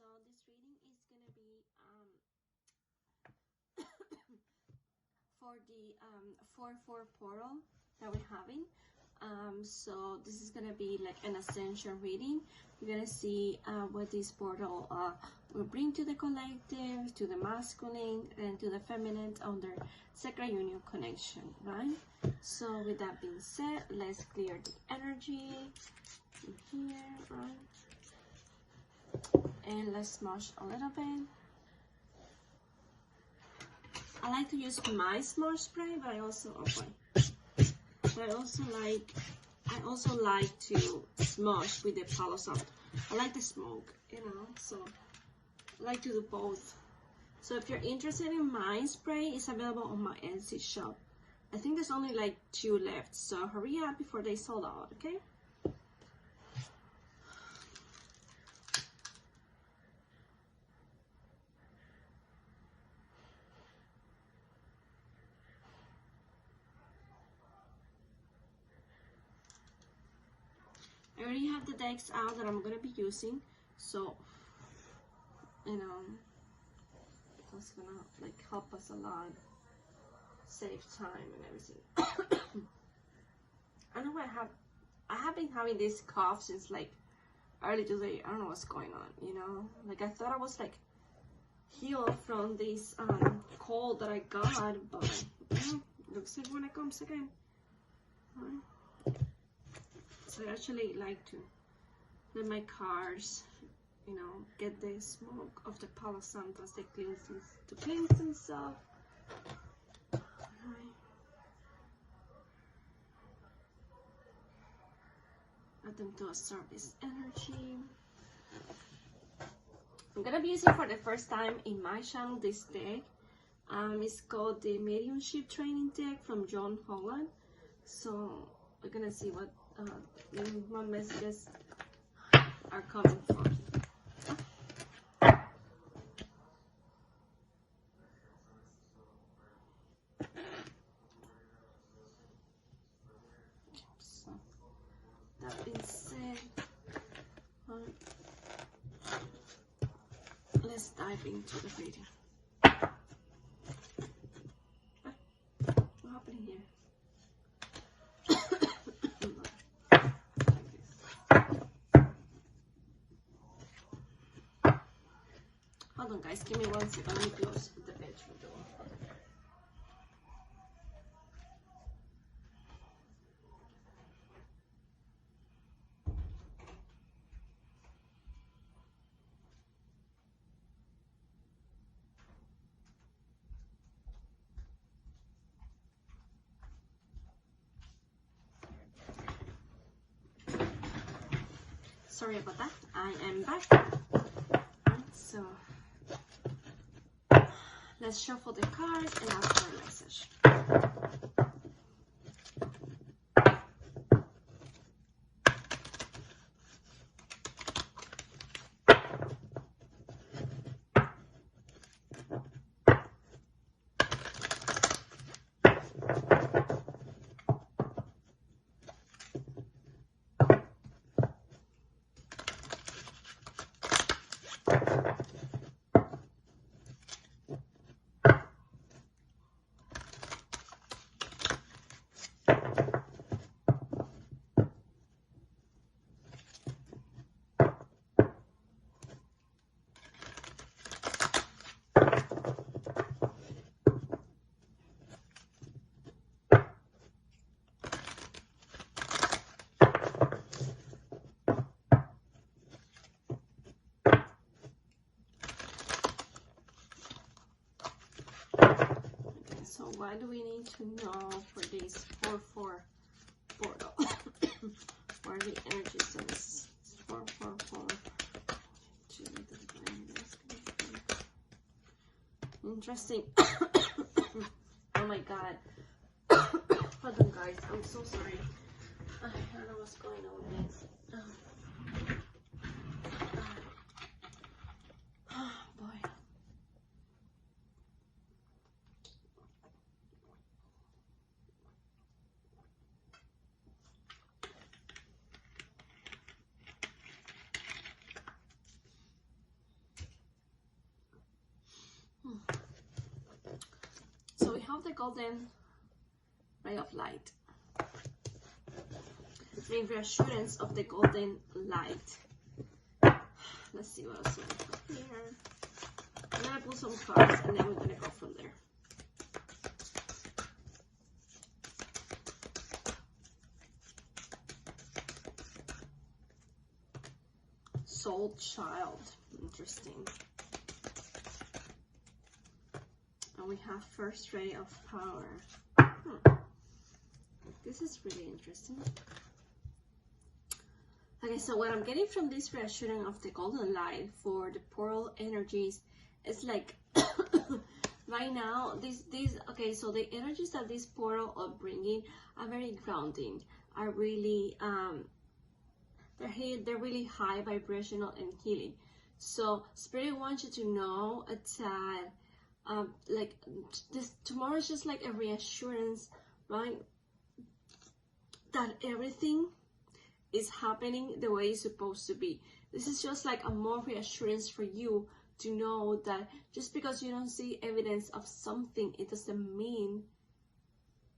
So this reading is gonna be for the 4-4 portal that we're having. So this is gonna be like an ascension reading. We're gonna see what this portal will bring to the collective, to the masculine, and to the feminine on their sacred union connection, right? So with that being said, let's clear the energy in here, right? And let's smudge a little bit. I like to use my smudge spray, but I also like to smudge with the Palo Santo. I like the smoke, you know, so I like to do both. So if you're interested in my spray, it's available on my Etsy shop. I think there's only like 2 left, so hurry up before they sold out, okay? I already have the decks out that I'm gonna be using, so you know that's gonna like help us a lot, save time and everything. I know I have been having this cough since like early today. I don't know what's going on, you know, like I thought I was like healed from this cold that I got, but looks like when it comes again. So I actually like to let my cars, you know, get the smoke of the Palo Santo as they cleanse themselves. Let them to absorb this energy. I'm gonna be using for the first time in my channel this deck. It's called the Mediumship Training Deck from John Holland. So we're gonna see what messages are coming from. So that being said, let's dive into the reading. What happened here? Hold on, guys. Give me 1 second. Let me close the bedroom door. Sorry about that. I am back. So let's shuffle the cards and ask for a message. So what do we need to know for this 4-4 portal? What are the energies of this 4-4-4? Interesting. Oh my god. Hold on, guys. I'm so sorry. I don't know what's going on with this. Oh boy. have the golden ray of light. The reassurance of the golden light. Let's see what else we have here. I'm gonna pull some cards and then we're gonna go from there. Soul child, interesting. And we have first ray of power. This is really interesting. Okay, so what I'm getting from this reassurance of the golden light for the portal energies is like right now, okay, so the energies that this portal are bringing are very grounding, are really they're really high vibrational and healing. So Spirit wants you to know that like this tomorrow is just like a reassurance, right? That everything is happening the way it's supposed to be. This is just like a more reassurance for you to know that just because you don't see evidence of something, it doesn't mean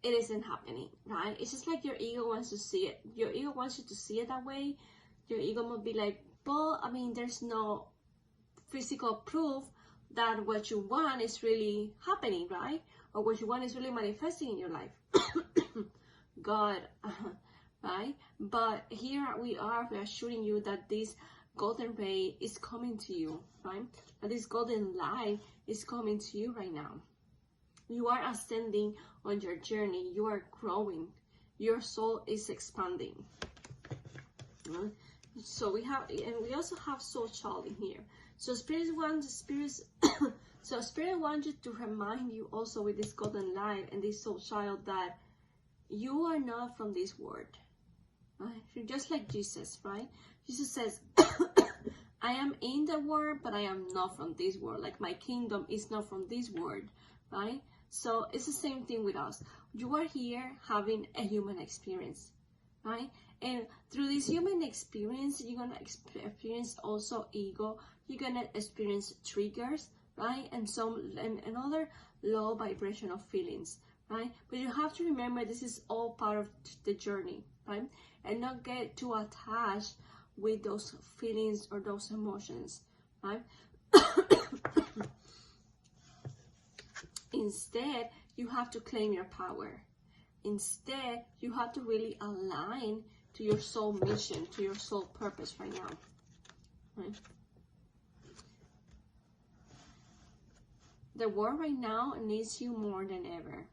it isn't happening, right? It's just like your ego wants to see it. Your ego wants you to see it that way. Your ego might be like, well, I mean, there's no physical proof that what you want is really happening, right? Or what you want is really manifesting in your life. God, right? But here we are reassuring you that this golden ray is coming to you, right? That this golden light is coming to you right now. You are ascending on your journey. You are growing. Your soul is expanding. So we have, and we also have soul child in here. So Spirit wants you to remind you also with this golden light and this soul child that you are not from this world. Right? You're just like Jesus, right? Jesus says, I am in the world, but I am not from this world. Like my kingdom is not from this world, right? So it's the same thing with us. You are here having a human experience, right? And through this human experience, you're gonna experience also ego. You're gonna experience triggers, right? And other low vibrational feelings, right? But you have to remember this is all part of the journey, right? And not get too attached with those feelings or those emotions, right? Instead, you have to claim your power. Instead, you have to really align to your soul mission, to your soul purpose right now, right? The world right now needs you more than ever,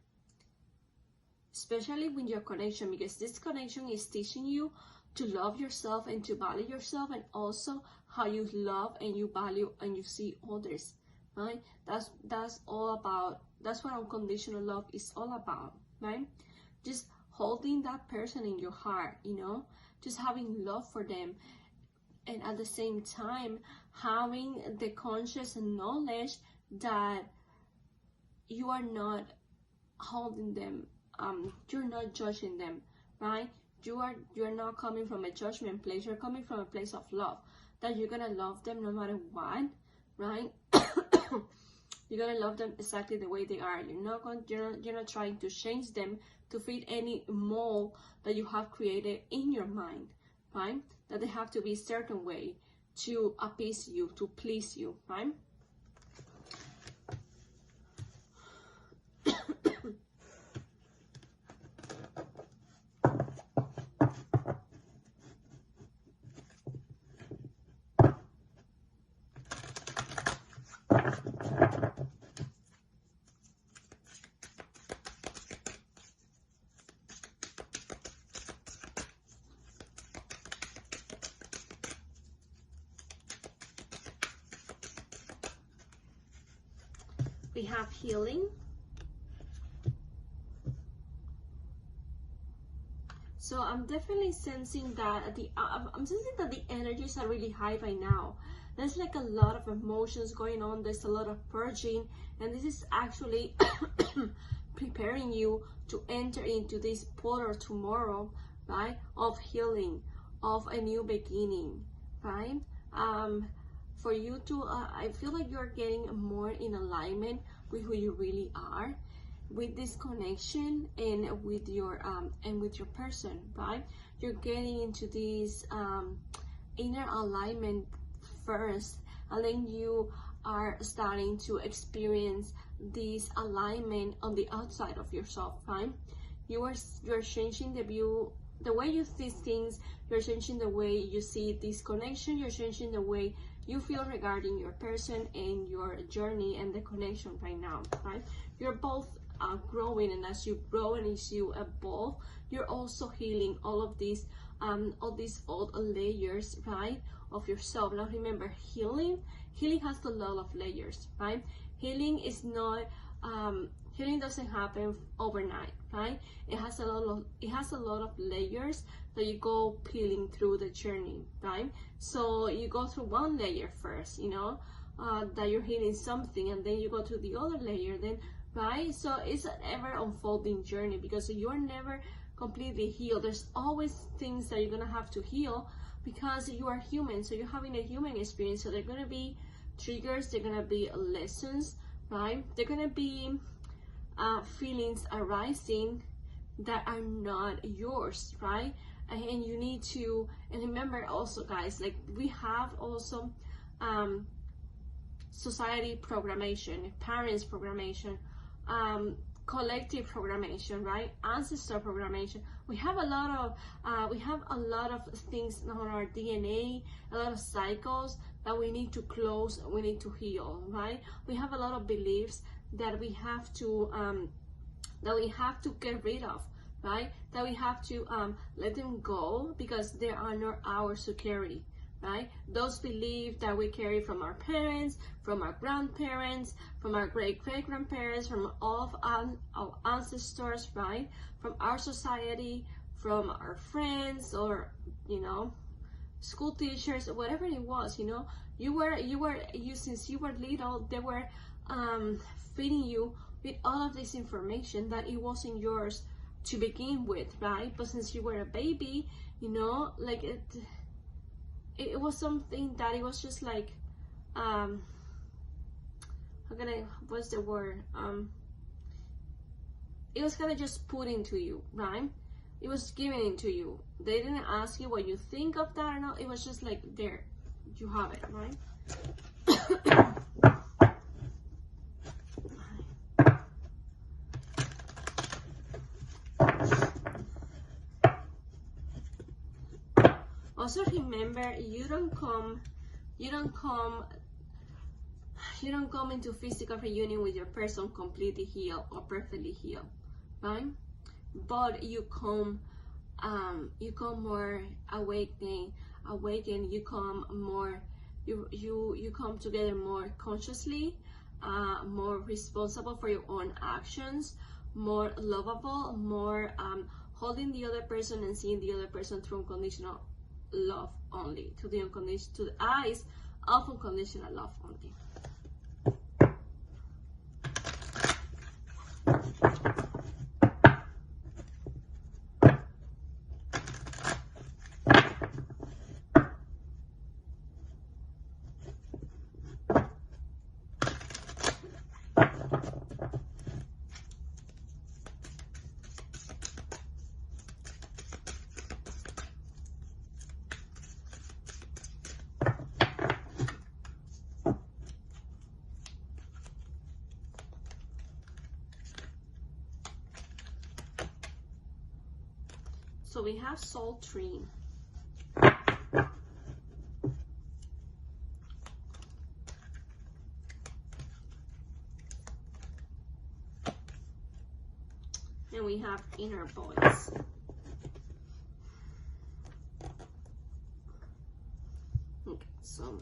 especially with your connection, because this connection is teaching you to love yourself and to value yourself, and also how you love and you value and you see others, right? That's all about, that's what unconditional love is all about, right? Just holding that person in your heart, you know, just having love for them, and at the same time having the conscious knowledge that you are not holding them, you're not judging them, right? You're not coming from a judgment place. You're coming from a place of love, that you're gonna love them no matter what, right? You're gonna love them exactly the way they are. You're not trying to change them to fit any mold that you have created in your mind, right? That they have to be a certain way to appease you, to please you, right? We have healing. So I'm definitely sensing that I'm sensing that the energies are really high right now. There's like a lot of emotions going on. There's a lot of purging, and this is actually preparing you to enter into this portal tomorrow, right? Of healing, of a new beginning, right? For you to, I feel like you're getting more in alignment with who you really are. with this connection and with your person, right? You're getting into this inner alignment first, and then you are starting to experience this alignment on the outside of yourself, right? You're changing the view, the way you see things. You're changing the way you see this connection. You're changing the way you feel regarding your person and your journey and the connection right now, right? You're both growing, and as you grow and as you evolve, you're also healing all these old layers, right, of yourself. Now remember, healing has a lot of layers, right? Healing is not healing doesn't happen overnight, right? It has a lot of layers that you go peeling through the journey, right? So you go through one layer first, you know, that you're healing something, and then you go to the other layer, then, right? So it's an ever unfolding journey, because you're never completely healed. There's always things that you're gonna have to heal, because you are human. So you're having a human experience. So they're gonna be triggers, they're gonna be lessons, right? They're gonna be feelings arising that are not yours, right? And you need to, and remember also, guys, like we have also society programmation, parents programmation, collective programmation, right? Ancestor programmation. We have a lot of things on our DNA, a lot of cycles that we need to close, we need to heal, right? We have a lot of beliefs that we have to get rid of, right? That we have to let them go, because they are not ours to carry, right? Those beliefs that we carry from our parents, from our grandparents, from our great-great-grandparents, from all of our ancestors, right? From our society, from our friends, or, you know, school teachers, whatever it was, you know, since you were little, they were feeding you with all of this information that it wasn't yours to begin with, right? But since you were a baby, you know, like it was something that it was just like, what's the word? It was kind of just put into you, right? It was given into you. They didn't ask you what you think of that or not. It was just like, there, you have it, right? Also remember, you don't come into physical reunion with your person completely healed or perfectly healed, right? But you come more awakened. You come more, you come together more consciously, more responsible for your own actions, more lovable, more holding the other person and seeing the other person through unconditional love only, to the eyes of unconditional love only. So we have soul tree. And we have inner voice. Okay, so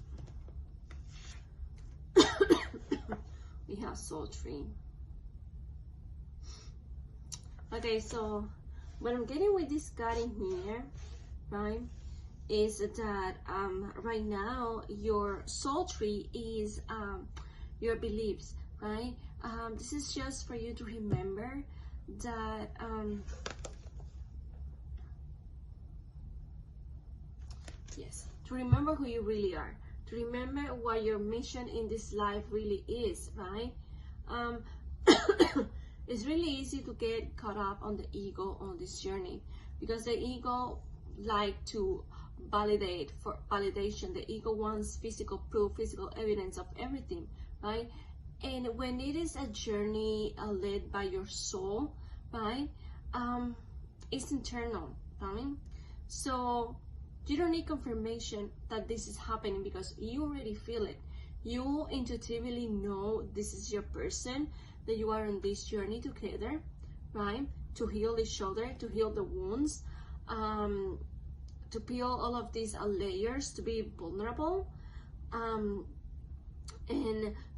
we have soul tree. Okay, so what I'm getting with this card in here, right, is that right now your soul tree is your beliefs, right? This is just for you to remember that yes, to remember who you really are, to remember what your mission in this life really is, right? It's really easy to get caught up on the ego on this journey, because the ego like to validate. For validation, the ego wants physical proof, physical evidence of everything, right? And when it is a journey led by your soul, right, it's internal, right? So you don't need confirmation that this is happening, because you already feel it. You intuitively know this is your person, that you are on this journey together, right? To heal each other, to heal the wounds, to peel all of these layers, to be vulnerable, and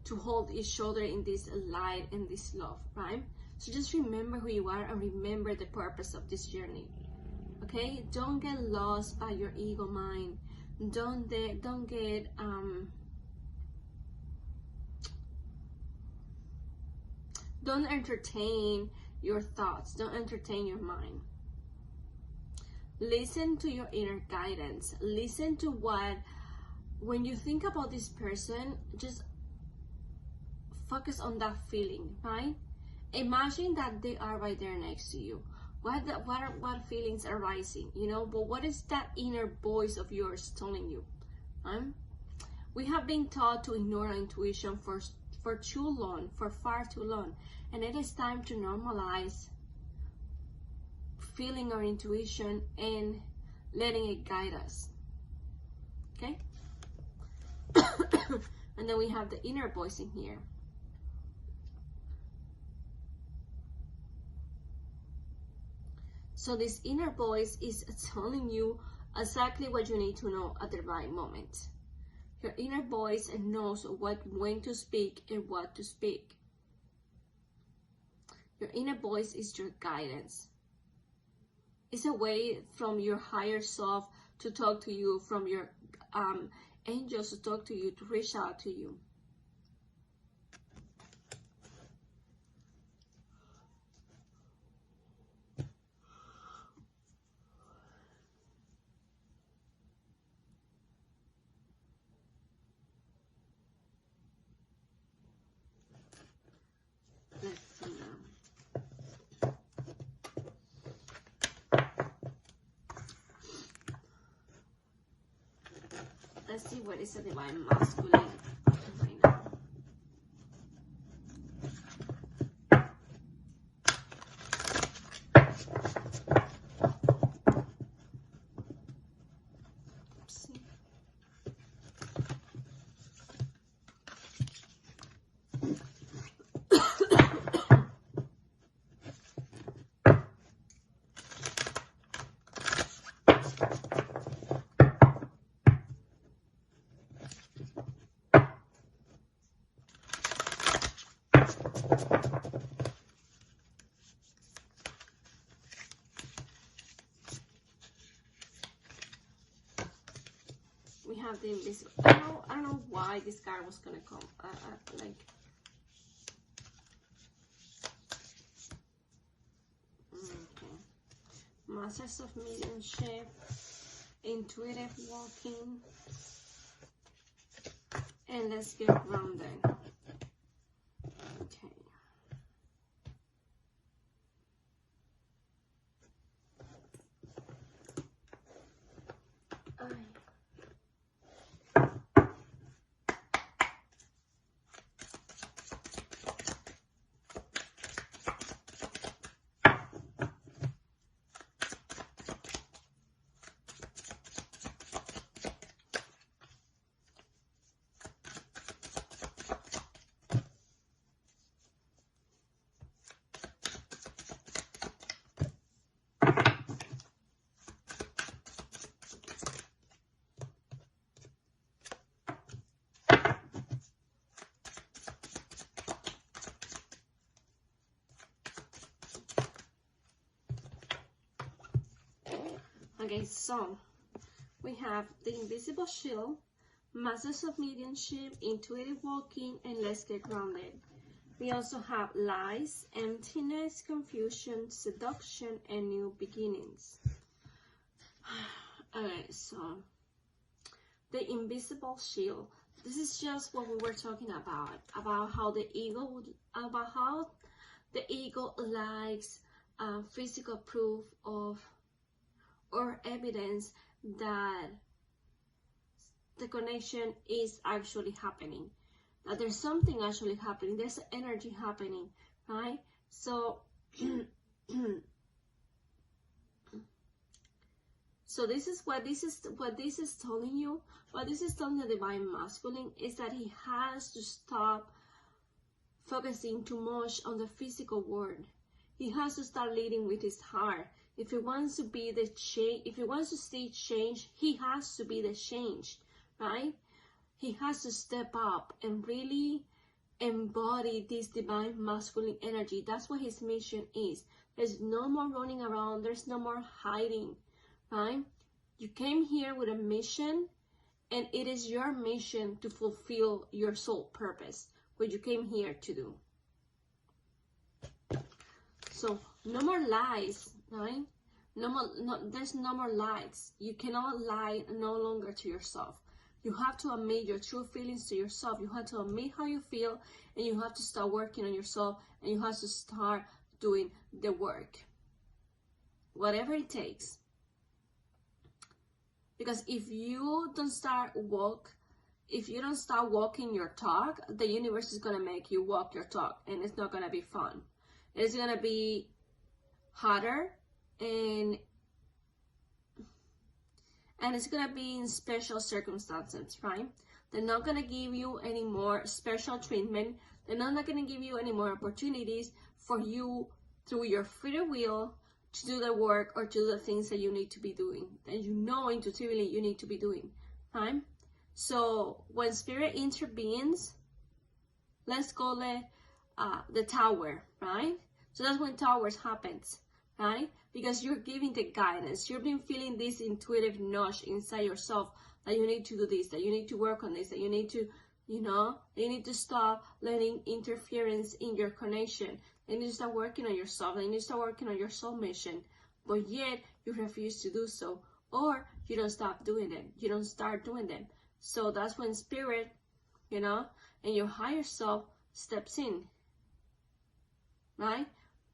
to hold each other in this light and this love, right? So just remember who you are and remember the purpose of this journey. Okay, don't get lost by your ego mind. Don't get don't entertain your thoughts. Don't entertain your mind. Listen to your inner guidance. Listen to what, when you think about this person, just focus on that feeling, right? Imagine that they are right there next to you. What feelings are rising, you know? But what is that inner voice of yours telling you? We have been taught to ignore our intuition for too long, for far too long, and it is time to normalize feeling our intuition and letting it guide us. Okay. And then we have the inner voice in here. So this inner voice is telling you exactly what you need to know at the right moment. Your inner voice knows when to speak and what to speak. Your inner voice is your guidance. It's a way from your higher self to talk to you, from your angels to talk to you, to reach out to you. Let's see now. Let's see what is the divine masculine right now. Oopsie. We have the invisible. I don't know why this card was gonna come. Like. Okay. Masters of Mediumship, Intuitive Walking, and let's get grounded. Okay. Okay, so we have the Invisible Shield, Masters of Mediumship, Intuitive Walking, and Let's Get Grounded. We also have Lies, Emptiness, Confusion, Seduction, and New Beginnings. Okay, so the Invisible Shield. This is just what we were talking about how the ego would, about how The ego likes physical proof of or evidence that the connection is actually happening, that there's something actually happening, there's energy happening, right? So so this is what this is telling you. What this is telling the divine masculine is that he has to stop focusing too much on the physical world. He has to start leading with his heart. If he wants to be the change, if he wants to see change, he has to be the change, right? He has to step up and really embody this divine masculine energy. That's what his mission is. There's no more running around. There's no more hiding, right? You came here with a mission, and it is your mission to fulfill your soul purpose, what you came here to do. So no more lies, right? There's no more lies. You cannot lie no longer to yourself. You have to admit your true feelings to yourself. You have to admit how you feel, and you have to start working on yourself, and you have to start doing the work. Whatever it takes. Because if you don't start walking your talk, the universe is gonna make you walk your talk, and it's not gonna be fun. It's gonna be harder, and it's gonna be in special circumstances, right? They're not gonna give you any more special treatment. They're not gonna give you any more opportunities for you, through your free will, to do the work or to do the things that you need to be doing, that you know intuitively you need to be doing, right? So when spirit intervenes, let's call it the tower, right? So that's when towers happens, right? Because you're giving the guidance. You've been feeling this intuitive nudge inside yourself that you need to do this, that you need to work on this, that you need to, you need to stop letting interference in your connection. You need to start working on yourself. You need to start working on your soul mission. But yet you refuse to do so, or you don't stop doing it. You don't start doing them. So that's when spirit, and your higher self steps in, right?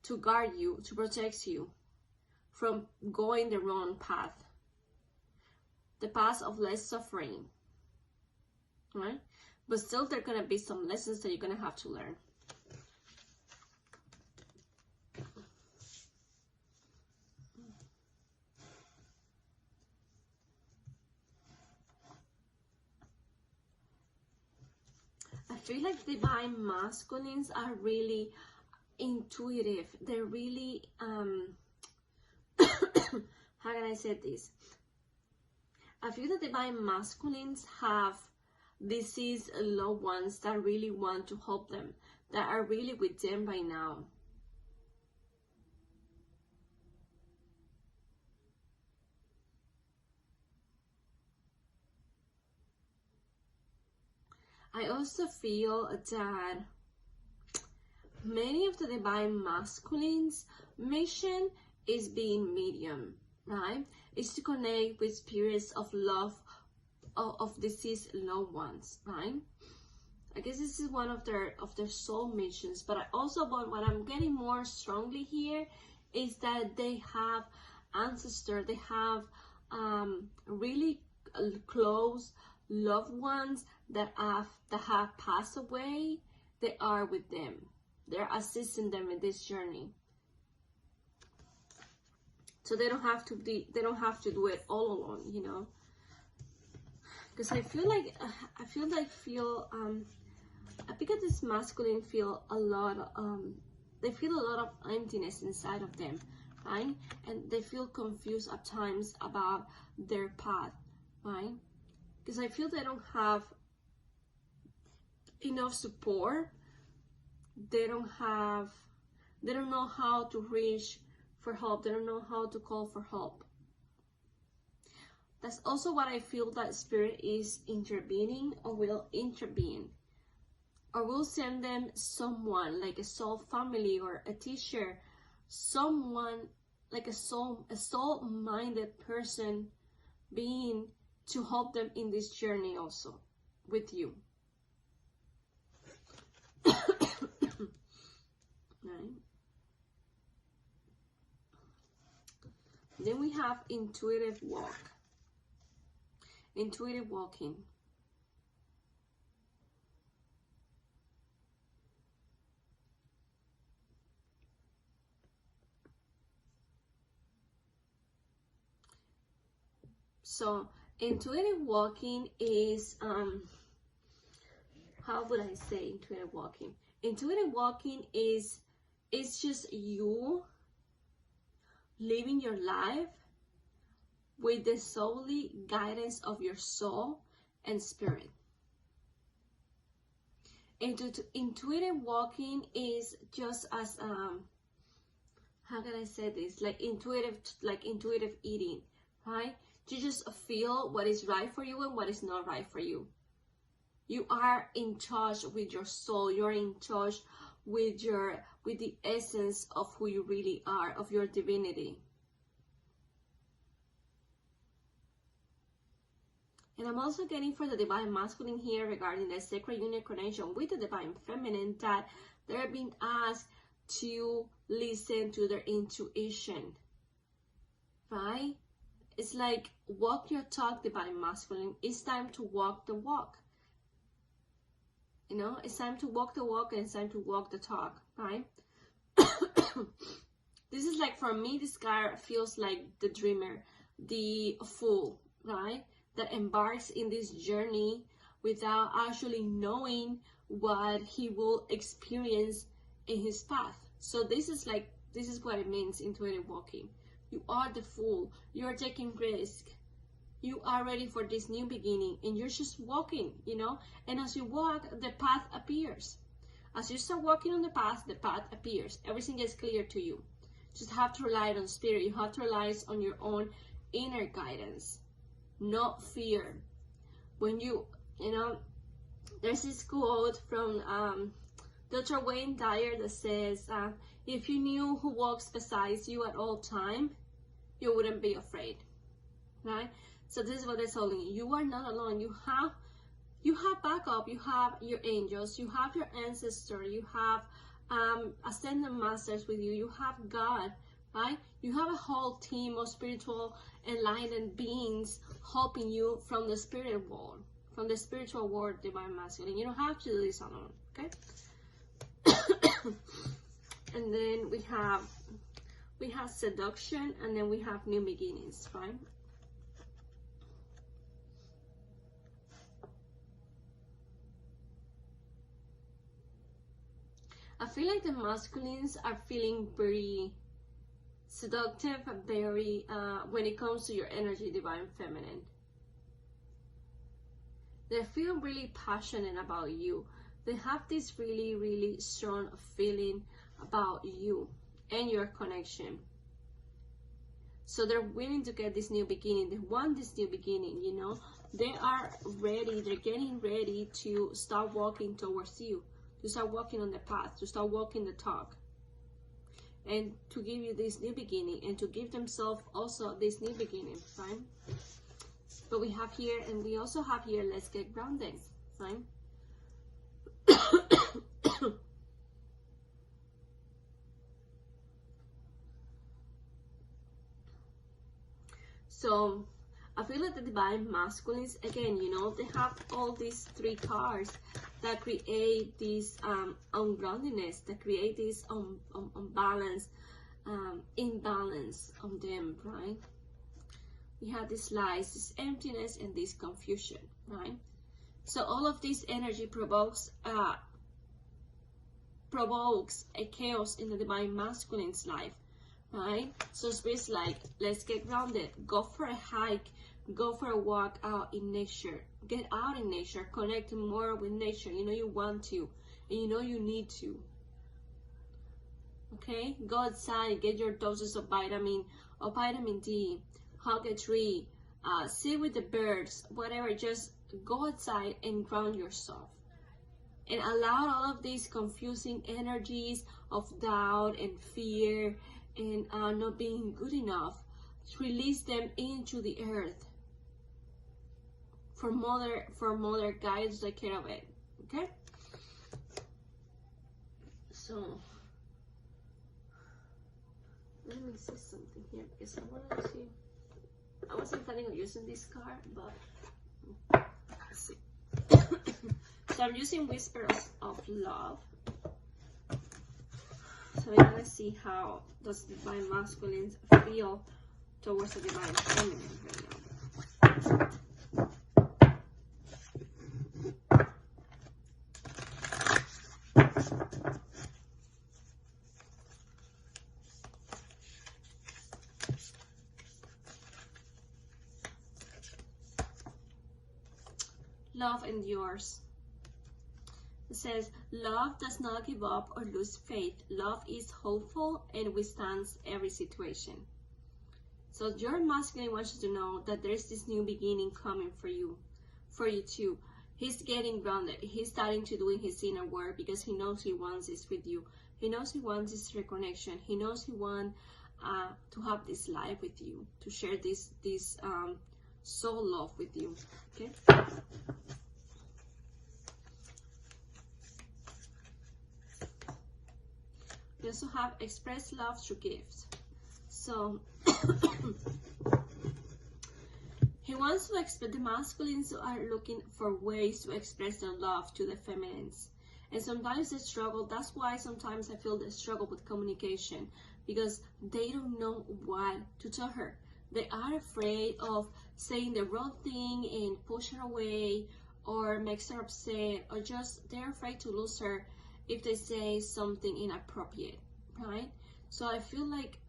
To guard you, to protect you from going the wrong path. The path of less suffering, right? But still, there are going to be some lessons that you're going to have to learn. I feel like divine masculines are really intuitive. They're really, how can I say this? I feel that divine masculines have deceased loved ones that really want to help them, that are really with them right now. I also feel that many of the divine masculines' mission is being medium, right? It's to connect with spirits of love of deceased loved ones, right? I guess this is one of their soul missions. But what I'm getting more strongly here is that they have ancestors, they have really close loved ones that have passed away. They are with them. They're assisting them in this journey. So they don't have to do it all alone, Because I feel like I think that this masculine feel a lot they feel a lot of emptiness inside of them, right? And they feel confused at times about their path, right? Because I feel they don't have enough support. They don't know how to reach for help. They don't know how to call for help. That's also what I feel that spirit is intervening, or will intervene, or will send them someone like a soul family or a teacher, someone like a soul-minded person being to help them in this journey also with you. Right? Then we have intuitive walk. Intuitive walking. So intuitive walking is how would I say intuitive walking? Intuitive walking is, it's just you living your life with the solely guidance of your soul and spirit. Intuitive walking is just as how can I say this, like intuitive eating, right? You just feel what is right for you and what is not right for you. You are in touch with your soul. You're in touch with the essence of who you really are, of your divinity. And I'm also getting for the divine masculine here regarding the sacred union connection with the divine feminine, that they're being asked to listen to their intuition, right? It's like walk your talk, divine masculine. It's time to walk the walk. You know, it's time to walk the walk and it's time to walk the talk, right? This is like, for me, this card feels like the dreamer, the fool, right? That embarks in this journey without actually knowing what he will experience in his path. So this is what it means, intuitive walking. You are the fool. You are taking risk. You are ready for this new beginning, and you're just walking, you know. And as you walk, the path appears. As you start walking on the path appears. Everything gets clear to you. Just have to rely on spirit. You have to rely on your own inner guidance, not fear. When you know, there's this quote from Dr. Wayne Dyer that says, if you knew who walks beside you at all time, you wouldn't be afraid, right? So this is what they're telling you. You are not alone. You have backup. You have your angels. You have your ancestor. You have ascended masters with you. You have God, right? You have a whole team of spiritual enlightened beings helping you from the spirit world, from the spiritual world, divine masculine. You don't have to do this alone, okay? And then we have seduction, and then we have new beginnings, right? I feel like the masculines are feeling very seductive, very when it comes to your energy, divine feminine. They feel really passionate about you. They have this really, really strong feeling about you and your connection. So they're willing to get this new beginning. They want this new beginning, you know. They are ready. They're getting ready to start walking towards you, to start walking on the path, to start walking the talk, and to give you this new beginning, and to give themselves also this new beginning, right? But we have here, and we also have here, let's get grounded, right? So I feel like the divine masculines, again, you know, they have all these three cards that create this ungroundedness, that create this unbalance, imbalance on them, right? We have this lies, this emptiness, and this confusion, right? So all of this energy provokes a chaos in the divine masculine's life, right? So it's like, let's get grounded, go for a hike, go for a walk out in nature, get out in nature, connect more with nature. You know you want to, and you know you need to. Okay, go outside, get your doses of vitamin D, hug a tree, sit with the birds, whatever. Just go outside and ground yourself, and allow all of these confusing energies of doubt and fear and not being good enough, release them into the earth for mother guides take care of it. Okay, so Let me see something here because I want to see. I wasn't planning on using this card, but let's see. So I'm using Whispers of Love. So we're gonna see how does Divine Masculine feel towards the Divine Feminine right now. Love endures. It says, love does not give up or lose faith. Love is hopeful and withstands every situation. So your masculine wants you to know that there's this new beginning coming for you too. He's getting grounded. He's starting to doing his inner work because he knows he wants this with you. He knows he wants this reconnection. He knows he wants to have this life with you, to share this soul love with you. Okay. We also have express love through gifts. So he wants to express, the masculines are looking for ways to express their love to the feminines. And sometimes they struggle. That's why sometimes I feel they struggle with communication, because they don't know what to tell her. They are afraid of saying the wrong thing and push her away, or makes her upset, or just they're afraid to lose her if they say something inappropriate, right? So I feel like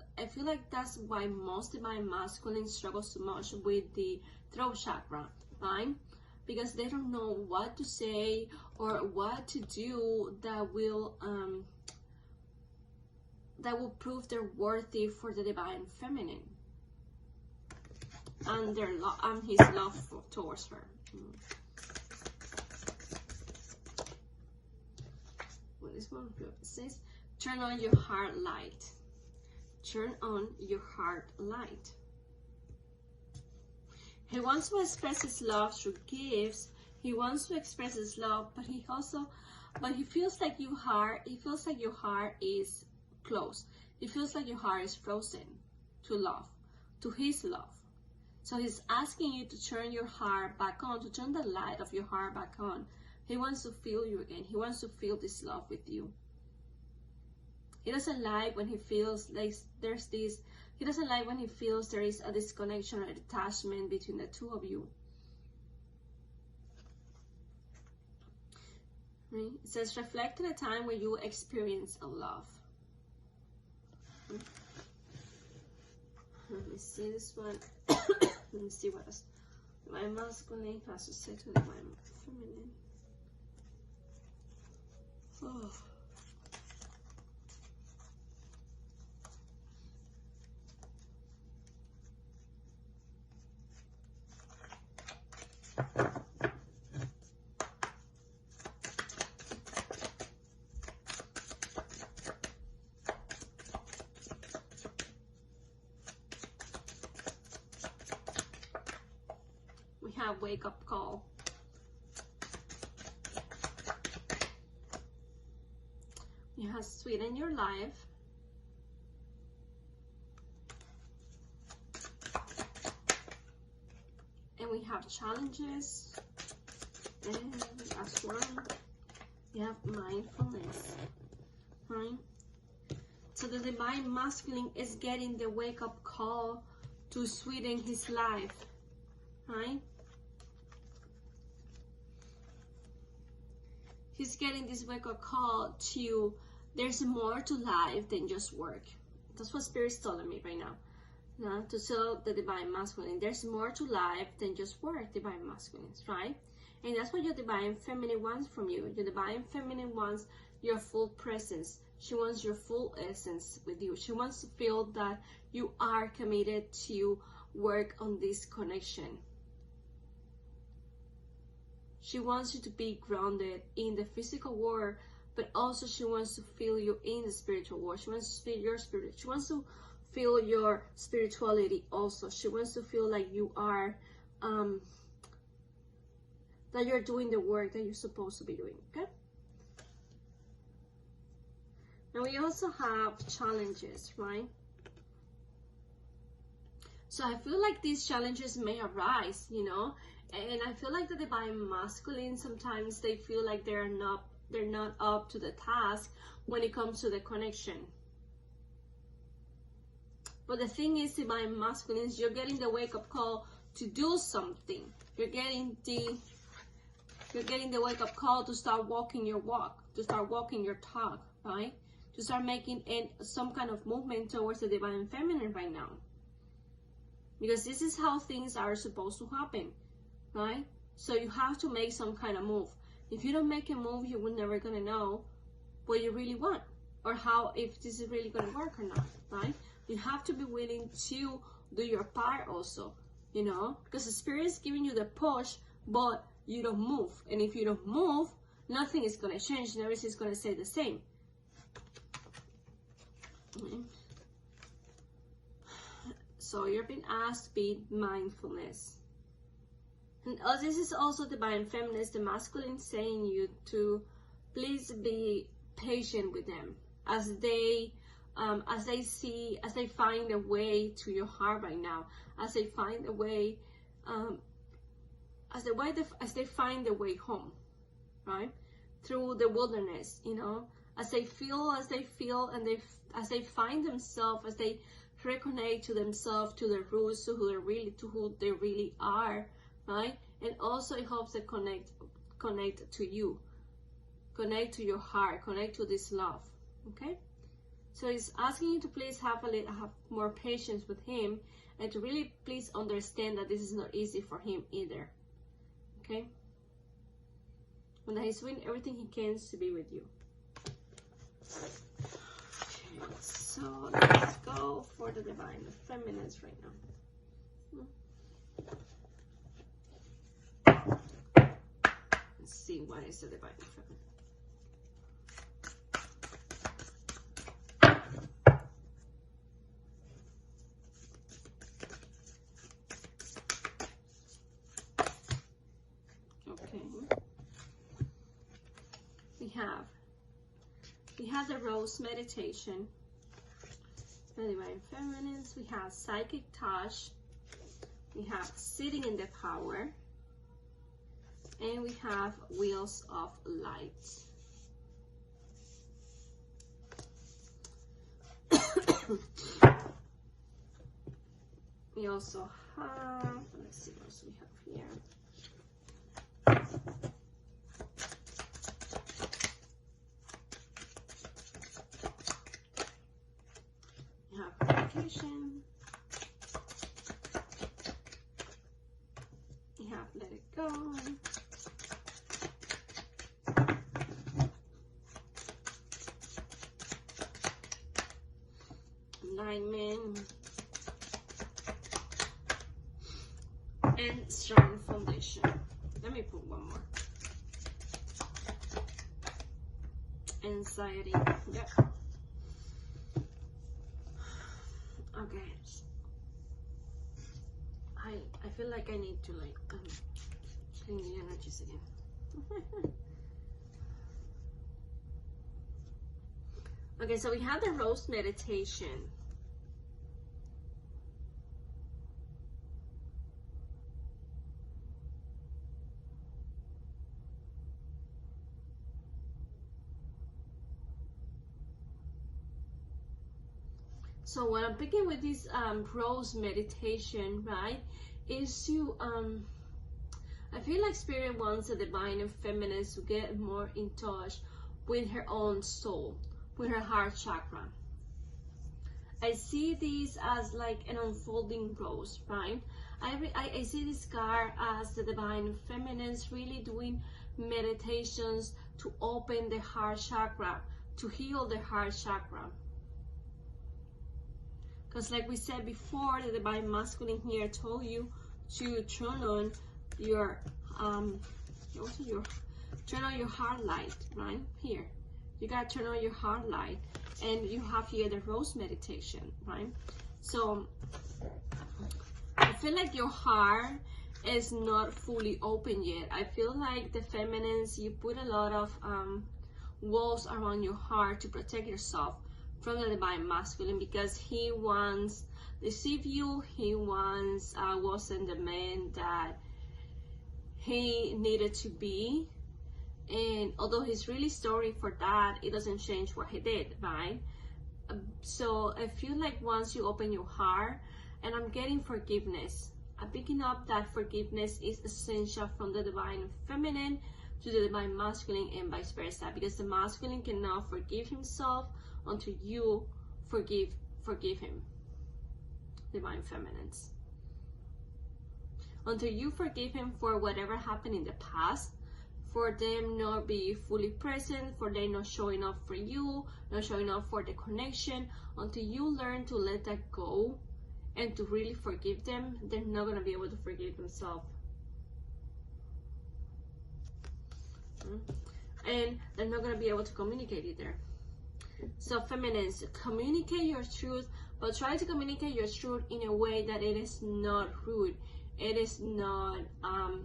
that's why most of my masculine struggles so much with the throat chakra, right? Because they don't know what to say or what to do that will prove they're worthy for the divine feminine and their love and his love towards her. This one says, turn on your heart light. Turn on your heart light. He wants to express his love through gifts. He wants to express his love, but he feels like your heart is closed. It feels like your heart is frozen to love, to his love. So he's asking you to turn your heart back on, to turn the light of your heart back on. He wants to feel you again. He wants to feel this love with you. He doesn't like when he feels like there's this, he doesn't like when he feels there is a disconnection or a detachment between the two of you. Right? It says, reflect on a time where you experience a love. Let me see this one. Let me see what else my masculine has to say to my feminine. Oh. We have wake up call. You have sweeten your life. And we have challenges. And as well, we have mindfulness. Right? So the divine masculine is getting the wake up call to sweeten his life. Right? He's getting this wake up call to, there's more to life than just work. That's what Spirit's telling me right now. To tell the divine masculine, there's more to life than just work, divine masculines, right? And that's what your divine feminine wants from you. Your divine feminine wants your full presence. She wants your full essence with you. She wants to feel that you are committed to work on this connection. She wants you to be grounded in the physical world, but also she wants to feel you in the spiritual world. She wants to feel your spirit. She wants to feel your spirituality also. She wants to feel like you are, that you're doing the work that you're supposed to be doing, okay? And we also have challenges, right? So I feel like these challenges may arise, you know, and I feel like the divine masculine, sometimes they feel like they're not up to the task when it comes to the connection. But the thing is, divine masculines, you're getting the wake-up call to do something. You're getting the wake-up call to start walking your walk, to start walking your talk, right? To start making some kind of movement towards the divine feminine right now. Because this is how things are supposed to happen, right? So you have to make some kind of move. If you don't make a move, you're never gonna know what you really want, or how, if this is really gonna work or not, right? You have to be willing to do your part also, you know, because the spirit is giving you the push, but you don't move. And if you don't move, nothing is gonna change and everything is gonna stay the same. So you're being asked to be mindfulness. And this is also divine feminist, the masculine, saying you to please be patient with them as they find a way to your heart right now, as they find a way, as they find a way home, right? Through the wilderness, you know, as they feel, and as they find themselves, as they reconnect to themselves, to their roots, to who they really are, right? And also it helps them connect to you, connect to your heart, connect to this love. Okay, so it's asking you to please have more patience with him, and to really please understand that this is not easy for him either. Okay, and that he's doing everything he can to be with you. Okay, so let's go for the divine feminines right now. Let's see, what is the divine feminine? Okay. We have the rose meditation. The divine feminines. We have psychic touch. We have sitting in the power. And we have wheels of light. We also have, let's see what else we have here. We have meditation. We have let it go. Alignment. And strong foundation. Let me put one more. Anxiety. Yep. Okay. I feel like I need to clean the energies again. Okay, so we have the rose meditation. So what I'm picking with this rose meditation, right, is to I feel like spirit wants the divine and feminine to get more in touch with her own soul, with her heart chakra. I see this as like an unfolding rose, right? I see this card as the divine feminines really doing meditations to open the heart chakra, to heal the heart chakra. Because like we said before, the divine masculine here told you to turn on your turn on your heart light, right? Here. You gotta turn on your heart light, and you have here the rose meditation, right? So I feel like your heart is not fully open yet. I feel like the feminines, you put a lot of walls around your heart to protect yourself from the divine masculine, because he wants deceive you. He once wasn't the man that he needed to be, and although he's really sorry for that, it doesn't change what he did, right? So I feel like once you open your heart, and I'm getting forgiveness, I'm picking up that forgiveness is essential from the divine feminine to the divine masculine, and vice versa, because the masculine cannot forgive himself until you forgive him, divine feminines. Until you forgive him for whatever happened in the past, for them not be fully present, for them not showing up for you, not showing up for the connection, until you learn to let that go and to really forgive them, they're not going to be able to forgive themselves. And they're not going to be able to communicate either. So feminines, communicate your truth, but try to communicate your truth in a way that it is not rude. It is not I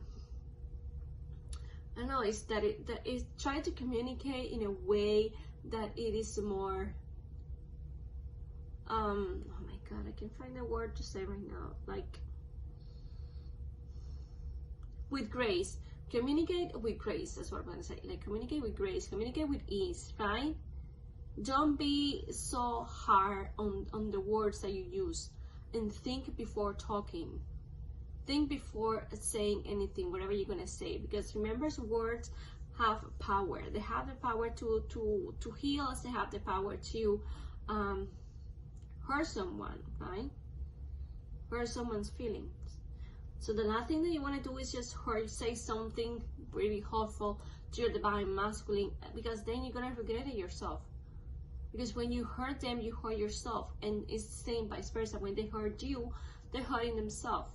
don't know, it's that it try to communicate in a way that it is more oh my god, I can't find the word to say right now, like with grace. Communicate with grace, that's what I'm gonna say. Like, communicate with grace, communicate with ease, right? Don't be so hard on the words that you use, and think before talking. Think before saying anything, whatever you're gonna say, because remember, words have power. They have the power to heal us. They have the power to hurt someone, right? Hurt someone's feelings. So the last thing that you want to do is just say something really hurtful to your divine masculine, because then you're gonna regret it yourself. Because when you hurt them, you hurt yourself, and it's the same vice versa. When they hurt you, they're hurting themselves.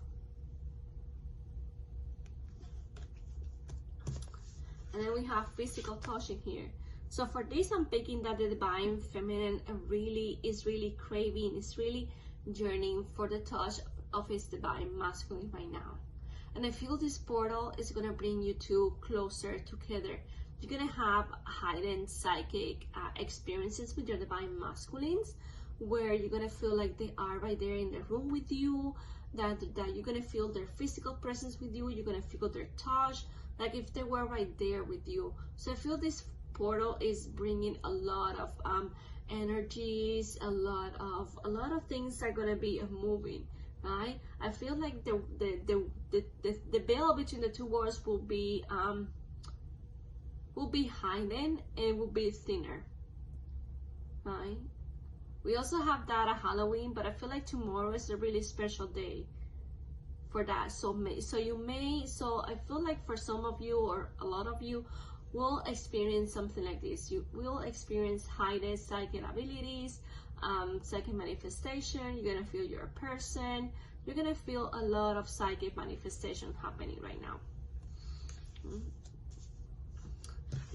And then we have physical touching here. So for this, I'm picking that the divine feminine is really craving, is really yearning for the touch of his divine masculine right now. And I feel this portal is going to bring you two closer together. You're going to have heightened psychic experiences with your divine masculines, where you're going to feel like they are right there in the room with you, that you're going to feel their physical presence with you, you're going to feel their touch, like if they were right there with you. So I feel this portal is bringing a lot of energies, a lot of things are going to be moving, right? I feel like the veil between the two worlds will be heightened and will be thinner, right? We also have that at Halloween, but I feel like tomorrow is a really special day for that. So I feel like for some of you, or a lot of you, will experience something like this. You will experience heightened psychic abilities, psychic manifestation. You're gonna feel you're a person. You're gonna feel a lot of psychic manifestation happening right now.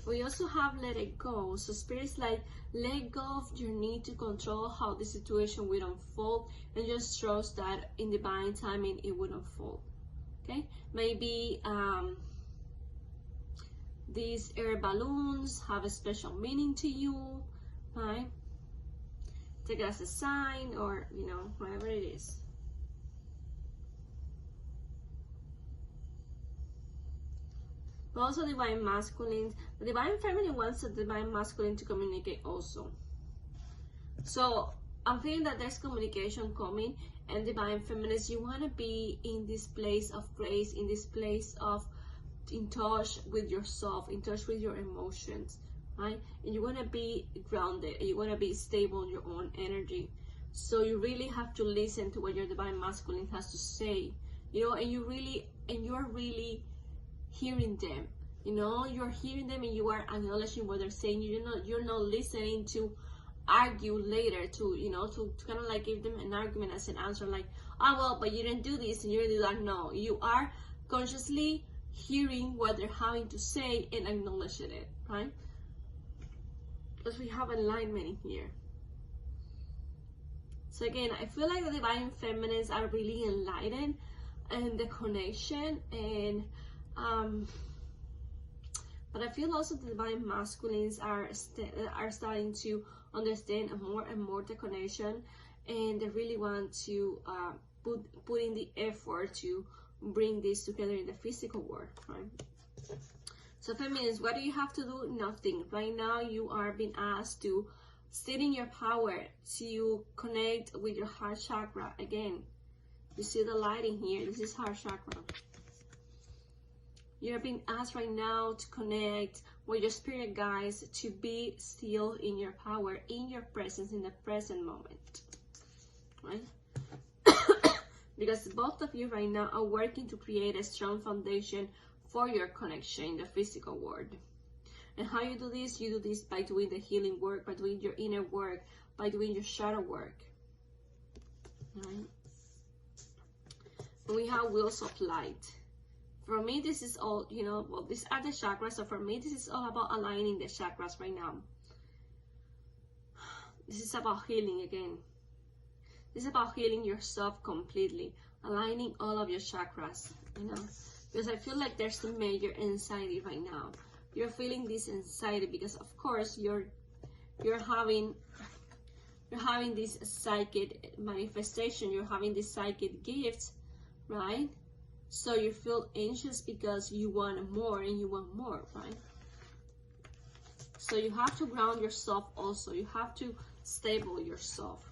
We also have let it go. So spirit's like, let go of your need to control how the situation will unfold, and just trust that in divine timing it will unfold. Okay, maybe these air balloons have a special meaning to you, right? Take it as a sign, or whatever it is. But also divine masculine, the divine feminine wants the divine masculine to communicate also. So I'm feeling that there's communication coming, and divine feminines, you want to be in this place of grace, in this place of in touch with yourself, in touch with your emotions, right? And you want to be grounded, and you want to be stable in your own energy. So you really have to listen to what your divine masculine has to say, and you're really hearing them. You're hearing them, and you are acknowledging what they're saying. You're not listening to argue later, to kind of like give them an argument as an answer, like, oh well, but you didn't do this and you didn't do that. No, you are consciously hearing what they're having to say and acknowledging it, right? Because we have alignment in here. So again, I feel like the divine feminines are really enlightened and the connection, and but I feel also the divine masculines are starting to understand more and more the connection, and they really want to put in the effort to bring this together in the physical world, right? So feminines, what do you have to do? Nothing. Right now you are being asked to sit in your power, to connect with your heart chakra. Again, you see the lighting here, this is heart chakra. You're being asked right now to connect with your spirit guides, to be still in your power, in your presence, in the present moment, right? Because both of you right now are working to create a strong foundation for your connection in the physical world. And how you do this? You do this by doing the healing work, by doing your inner work, by doing your shadow work, right? And we have wheels of light. For me, this is all, you know, well, these are the chakras. So for me, this is all about aligning the chakras right now. This is about healing again. This is about healing yourself completely, aligning all of your chakras, you know, because I feel like there's a major anxiety right now. You're feeling this anxiety because, of course, you're having this psychic manifestation. You're having this psychic gifts, right? So you feel anxious because you want more and you want more, right? So you have to ground yourself also. You have to stable yourself.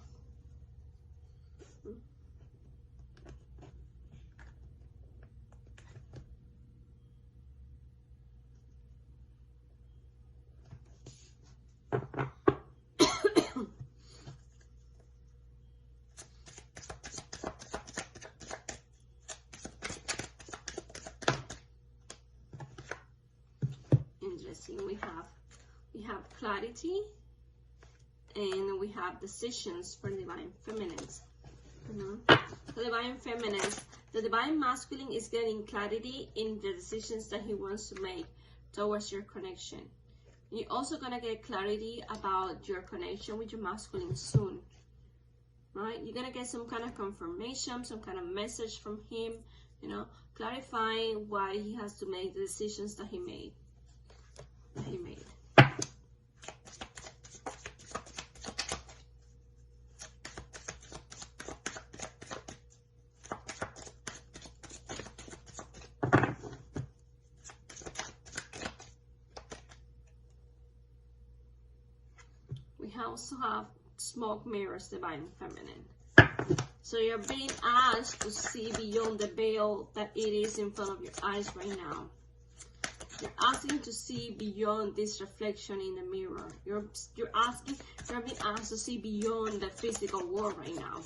Interesting. We have clarity, and we have decisions for divine feminines. The divine feminines, the divine masculine is getting clarity in the decisions that he wants to make towards your connection. You're also gonna get clarity about your connection with your masculine soon, right? You're gonna get some kind of confirmation, some kind of message from him, you know, clarifying why he has to make the decisions that he made. We also have smoke mirrors, divine feminine. So you're being asked to see beyond the veil that it is in front of your eyes right now. You're asking to see beyond this reflection in the mirror. You're being asked to see beyond the physical world right now.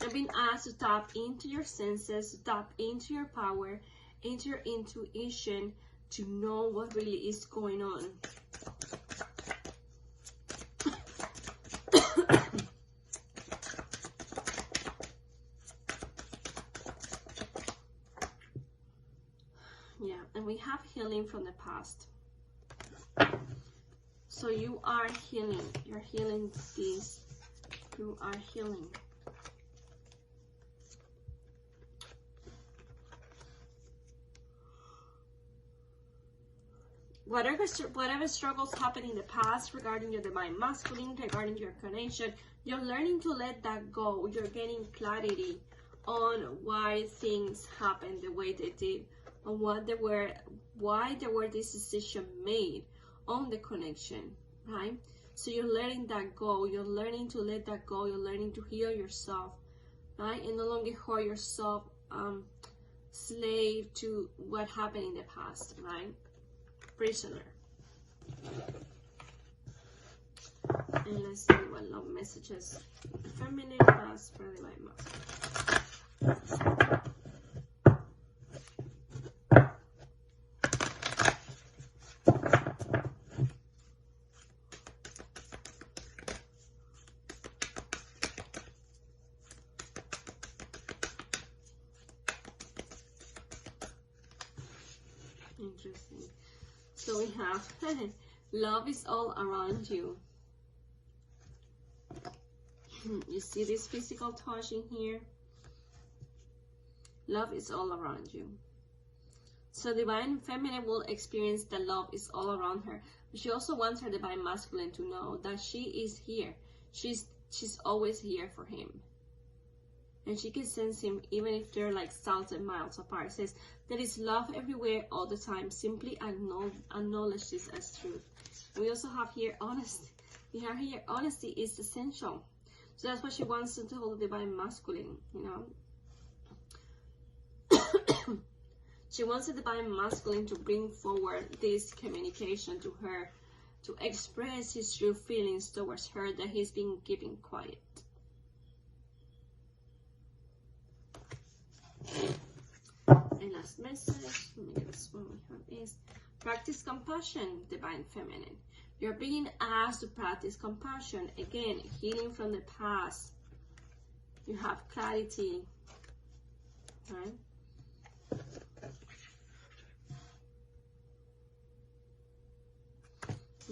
You're being asked to tap into your senses, to tap into your power, into your intuition, to know what really is going on. Yeah, and we have healing from the past. So you are healing. You're healing this. You are healing. Whatever struggles happened in the past regarding your divine masculine, regarding your connection, you're learning to let that go. You're getting clarity on why things happened the way they did, on why there were this decision made on the connection, right? So you're letting that go. You're learning to let that go. You're learning to heal yourself, right? And no longer hold yourself slave to what happened in the past, right? Prisoner. And let's see what love messages the feminine has for the divine masculine. Interesting. So we have love is all around you. You see this physical touch in here? Love is all around you. So divine feminine will experience that love is all around her. She also wants her divine masculine to know that she is here. She's always here for him. And she can sense him even if they're like thousand miles apart. It says, there is love everywhere all the time. Simply acknowledge this as truth. We also have here honesty. We have here honesty is essential. So that's what she wants to tell the divine masculine, you know. She wants the divine masculine to bring forward this communication to her, to express his true feelings towards her that he's been keeping quiet. And last message, let me get this one we have, is practice compassion, divine feminine. You're being asked to practice compassion. Again, healing from the past. You have clarity, right?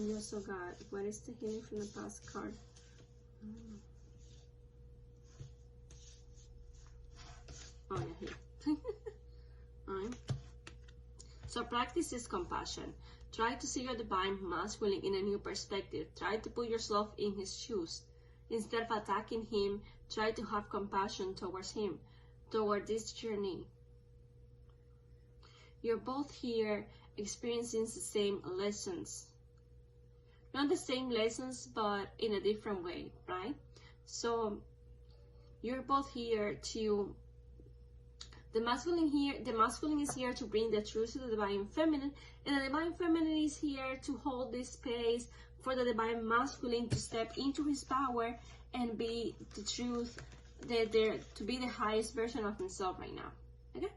You also got, what is the healing from the past card? Oh yeah, here. Alright. So practice is compassion. Try to see your divine masculine in a new perspective. Try to put yourself in his shoes. Instead of attacking him, try to have compassion towards him, toward this journey. You're both here experiencing the same lessons. Not the same lessons, but in a different way, right? So you're both here to, the masculine is here to bring the truth to the divine feminine, and the divine feminine is here to hold this space for the divine masculine to step into his power and be the truth, to be the highest version of himself right now. Okay?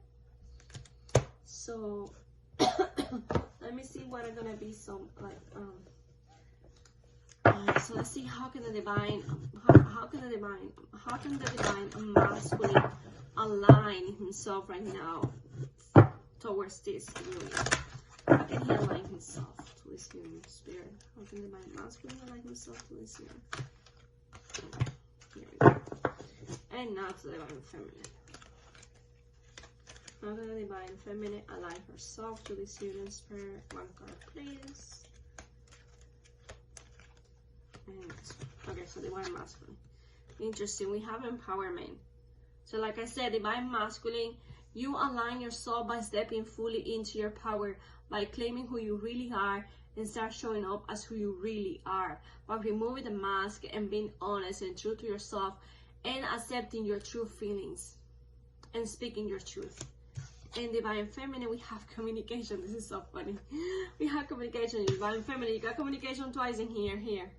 So let me see what are gonna be some like so let's see how can the divine masculine align himself right now towards this union. How can he align himself to this union, spirit? How can the divine masculine align himself to this union? Here we go. And now to the divine feminine. How can the divine feminine align herself to this union, spirit? One card, please. Okay, so divine masculine. Interesting. We have empowerment. So like I said, divine masculine, you align yourself by stepping fully into your power, by claiming who you really are and start showing up as who you really are, by removing the mask and being honest and true to yourself and accepting your true feelings and speaking your truth. In divine feminine, we have communication. This is so funny. We have communication in divine feminine. You got communication twice in here.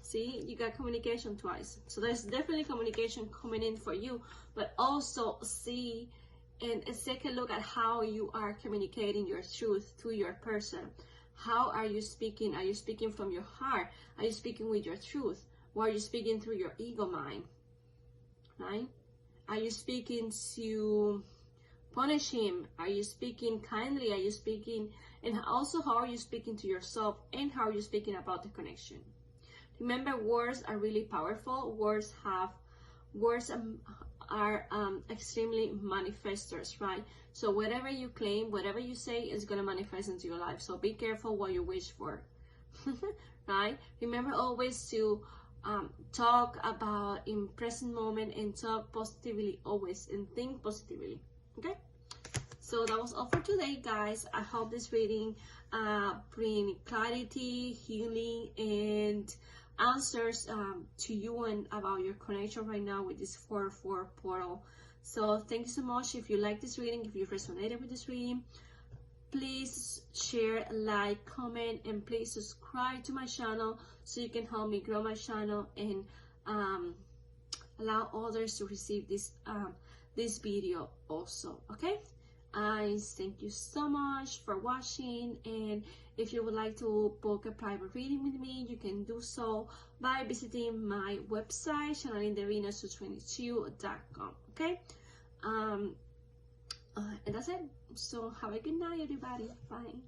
See, you got communication twice. So there's definitely communication coming in for you, but also see and take a look at how you are communicating your truth to your person. How are you speaking? Are you speaking from your heart? Are you speaking with your truth? Or are you speaking through your ego mind? Right? Are you speaking to punish him? Are you speaking kindly? Are you speaking, and also how are you speaking to yourself, and how are you speaking about the connection? Remember, words are really powerful. Words are extremely manifestors, right? So whatever you claim, whatever you say is going to manifest into your life. So be careful what you wish for, right? Remember always to talk about in present moment and talk positively always and think positively, okay? So that was all for today, guys. I hope this reading bring clarity, healing, and answers to you and about your connection right now with this 4/4 portal. So thank you so much. If you like this reading, if you resonated with this reading, please share, like, comment, and please subscribe to my channel so you can help me grow my channel and allow others to receive this this video also. Okay, guys, thank you so much for watching, and if you would like to book a private reading with me, you can do so by visiting my website, channelinthevenus22.com. Okay, and that's it. So have a good night, everybody. Bye.